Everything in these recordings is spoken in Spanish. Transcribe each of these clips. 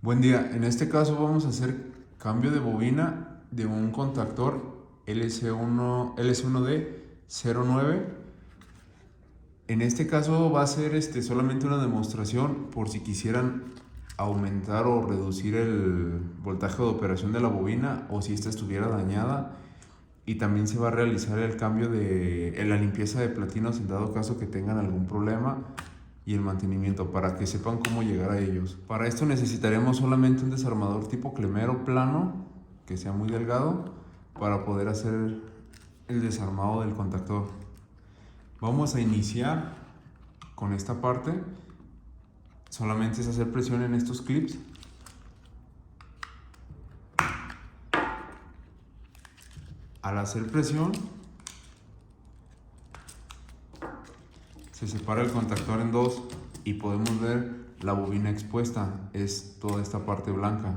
Buen día, en este caso vamos a hacer cambio de bobina de un contactor LS1D09. En este caso va a ser solamente una demostración por si quisieran aumentar o reducir el voltaje de operación de la bobina o si esta estuviera dañada. Y también se va a realizar el cambio en la limpieza de platinos en dado caso que tengan algún problema y el mantenimiento para que sepan cómo llegar a ellos. Para esto necesitaremos solamente un desarmador tipo clemero plano que sea muy delgado para poder hacer el desarmado del contactor. Vamos a iniciar con esta parte. Solamente es hacer presión en estos clips. Al hacer presión se separa el contactor en dos y podemos ver la bobina expuesta, es toda esta parte blanca.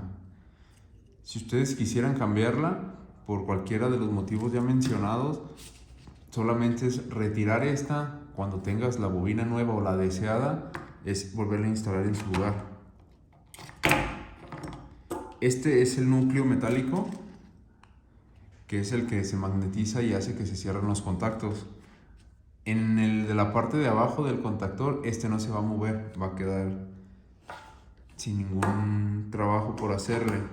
Si ustedes quisieran cambiarla por cualquiera de los motivos ya mencionados, solamente es retirar esta. Cuando tengas la bobina nueva o la deseada, es volverla a instalar en su lugar. Este es el núcleo metálico, que es el que se magnetiza y hace que se cierren los contactos. En el de la parte de abajo del contactor, no se va a mover, va a quedar sin ningún trabajo por hacerle.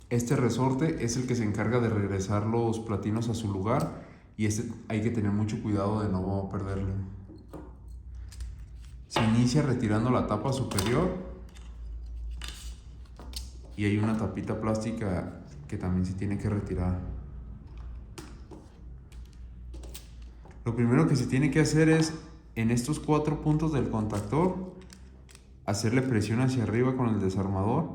Este resorte es el que se encarga de regresar los platinos a su lugar y hay que tener mucho cuidado de no perderlo. Se inicia retirando la tapa superior y hay una tapita plástica que también se tiene que retirar. Lo primero que se tiene que hacer es, en estos 4 puntos del contactor, hacerle presión hacia arriba con el desarmador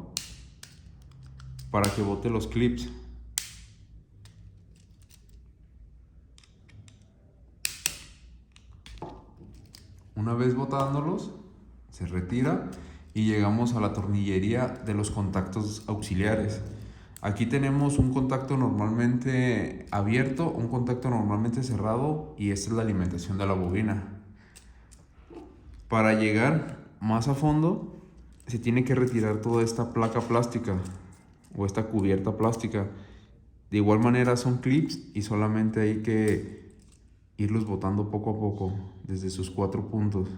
para que bote los clips. Una vez botándolos, se retira y llegamos a la tornillería de los contactos auxiliares. Aquí tenemos un contacto normalmente abierto, un contacto normalmente cerrado y esta es la alimentación de la bobina. Para llegar más a fondo, se tiene que retirar toda esta placa plástica o esta cubierta plástica. De igual manera son clips y solamente hay que irlos botando poco a poco desde sus 4 puntos.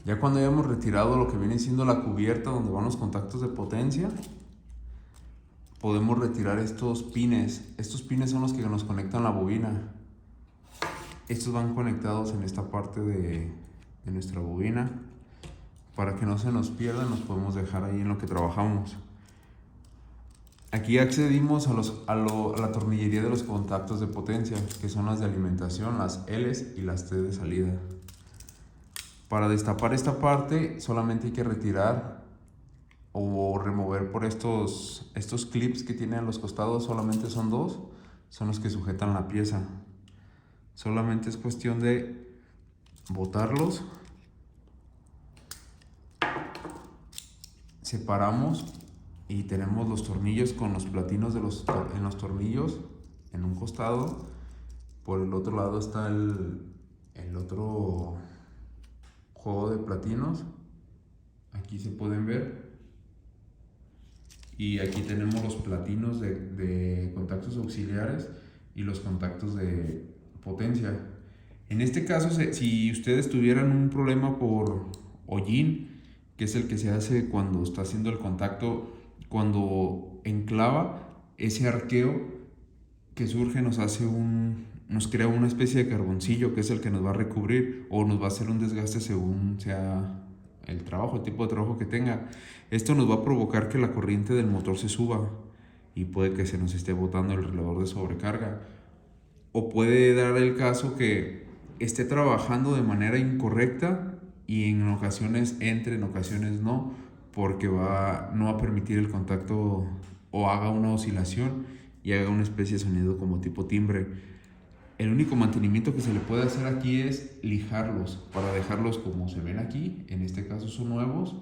Ya cuando hayamos retirado lo que viene siendo la cubierta donde van los contactos de potencia, podemos retirar estos pines. Estos pines son los que nos conectan la bobina. Estos van conectados en esta parte de nuestra bobina. Para que no se nos pierdan, los podemos dejar ahí en lo que trabajamos. Aquí accedimos a la tornillería de los contactos de potencia, que son las de alimentación, las L's y las T de salida. Para destapar esta parte solamente hay que retirar o remover por estos clips que tienen a los costados. Solamente son 2, son los que sujetan la pieza. Solamente es cuestión de botarlos, separamos y tenemos los tornillos con los platinos en los tornillos en un costado. Por el otro lado está el otro juego de platinos, aquí se pueden ver, y aquí tenemos los platinos de contactos auxiliares y los contactos de potencia. En este caso, si ustedes tuvieran un problema por hollín, que es el que se hace cuando está haciendo el contacto, cuando enclava, ese arqueo que surge nos crea una especie de carboncillo que es el que nos va a recubrir o nos va a hacer un desgaste según sea el tipo de trabajo que tenga. Esto nos va a provocar que la corriente del motor se suba y puede que se nos esté botando el relevador de sobrecarga. O puede dar el caso que esté trabajando de manera incorrecta y en ocasiones entre, en ocasiones no, porque no va a permitir el contacto o haga una oscilación y haga una especie de sonido como tipo timbre. El único mantenimiento que se le puede hacer aquí es lijarlos para dejarlos como se ven aquí. En este caso son nuevos,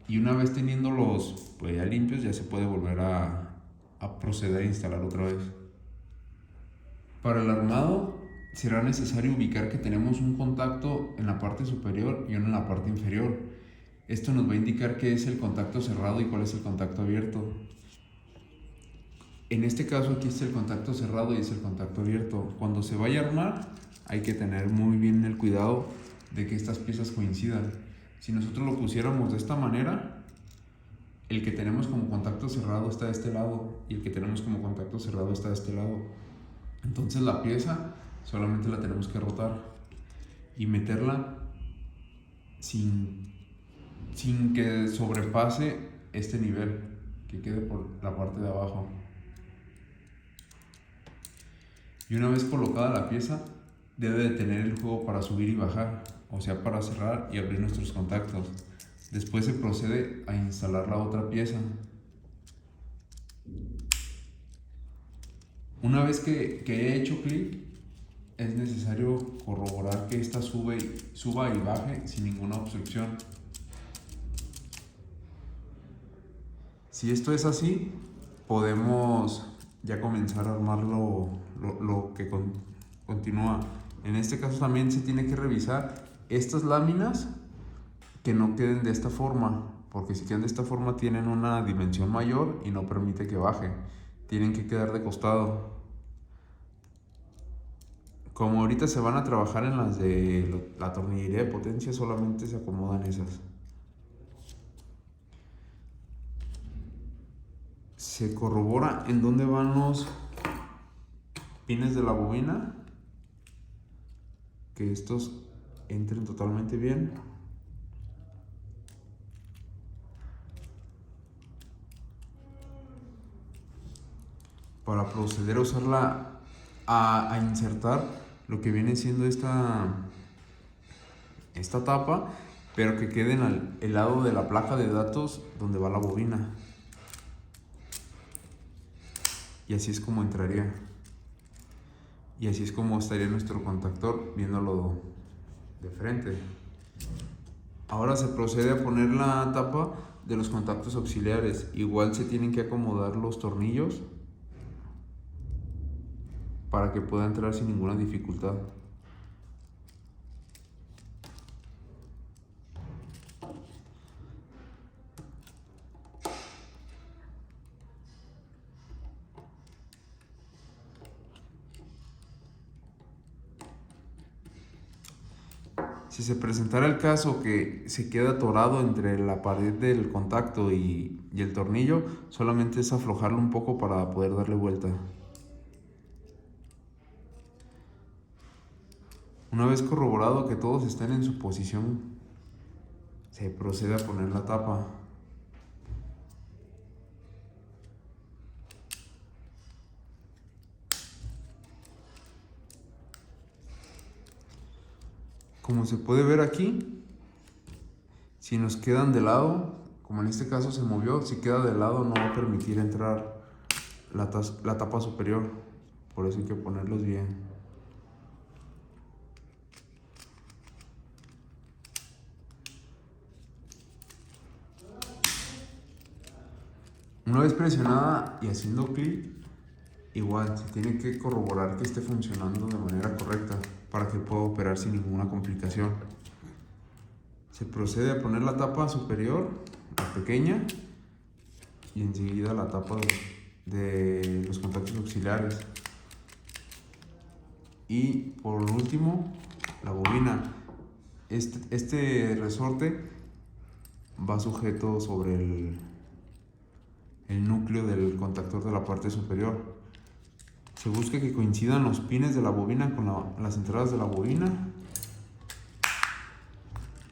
y una vez teniéndolos pues ya limpios, ya se puede volver a proceder a instalar otra vez. Para el armado será necesario ubicar que tenemos un contacto en la parte superior y uno en la parte inferior. Esto nos va a indicar qué es el contacto cerrado y cuál es el contacto abierto. En este caso aquí está el contacto cerrado y es el contacto abierto. Cuando se vaya a armar hay que tener muy bien el cuidado de que estas piezas coincidan. Si nosotros lo pusiéramos de esta manera, el que tenemos como contacto cerrado está de este lado y el que tenemos como contacto cerrado está de este lado. Entonces la pieza solamente la tenemos que rotar y meterla sin que sobrepase este nivel, que quede por la parte de abajo. Y una vez colocada la pieza, debe de tener el juego para subir y bajar, o sea, para cerrar y abrir nuestros contactos. Después se procede a instalar la otra pieza. Una vez que he hecho clic, es necesario corroborar que esta suba y baje sin ninguna obstrucción. Si esto es así, podemos ya comenzar a armar lo que continúa. En este caso también se tiene que revisar estas láminas que no queden de esta forma, porque si quedan de esta forma tienen una dimensión mayor y no permite que baje. Tienen que quedar de costado. Como ahorita se van a trabajar en las de la tornillería de potencia, solamente se acomodan esas. Se corrobora en dónde van los pines de la bobina, que estos entren totalmente bien. Para proceder a usarla, a insertar lo que viene siendo esta tapa, pero que quede en el lado de la placa de datos donde va la bobina. Y así es como entraría. Y así es como estaría nuestro contactor viéndolo de frente. Ahora se procede a poner la tapa de los contactos auxiliares. Igual se tienen que acomodar los tornillos para que pueda entrar sin ninguna dificultad. Si se presentara el caso que se queda atorado entre la pared del contacto y el tornillo, solamente es aflojarlo un poco para poder darle vuelta. Una vez corroborado que todos estén en su posición, se procede a poner la tapa. Como se puede ver aquí, si nos quedan de lado, como en este caso se movió, si queda de lado no va a permitir entrar la tapa superior. Por eso hay que ponerlos bien. Una vez presionada y haciendo clic, igual se tiene que corroborar que esté funcionando de manera correcta para que pueda operar sin ninguna complicación. Se procede a poner la tapa superior, la pequeña, y enseguida la tapa de los contactos auxiliares. Y por último, la bobina. Este resorte va sujeto sobre el núcleo del contactor de la parte superior. Se busca que coincidan los pines de la bobina con las entradas de la bobina.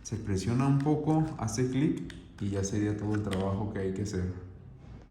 Se presiona un poco, hace clic y ya sería todo el trabajo que hay que hacer.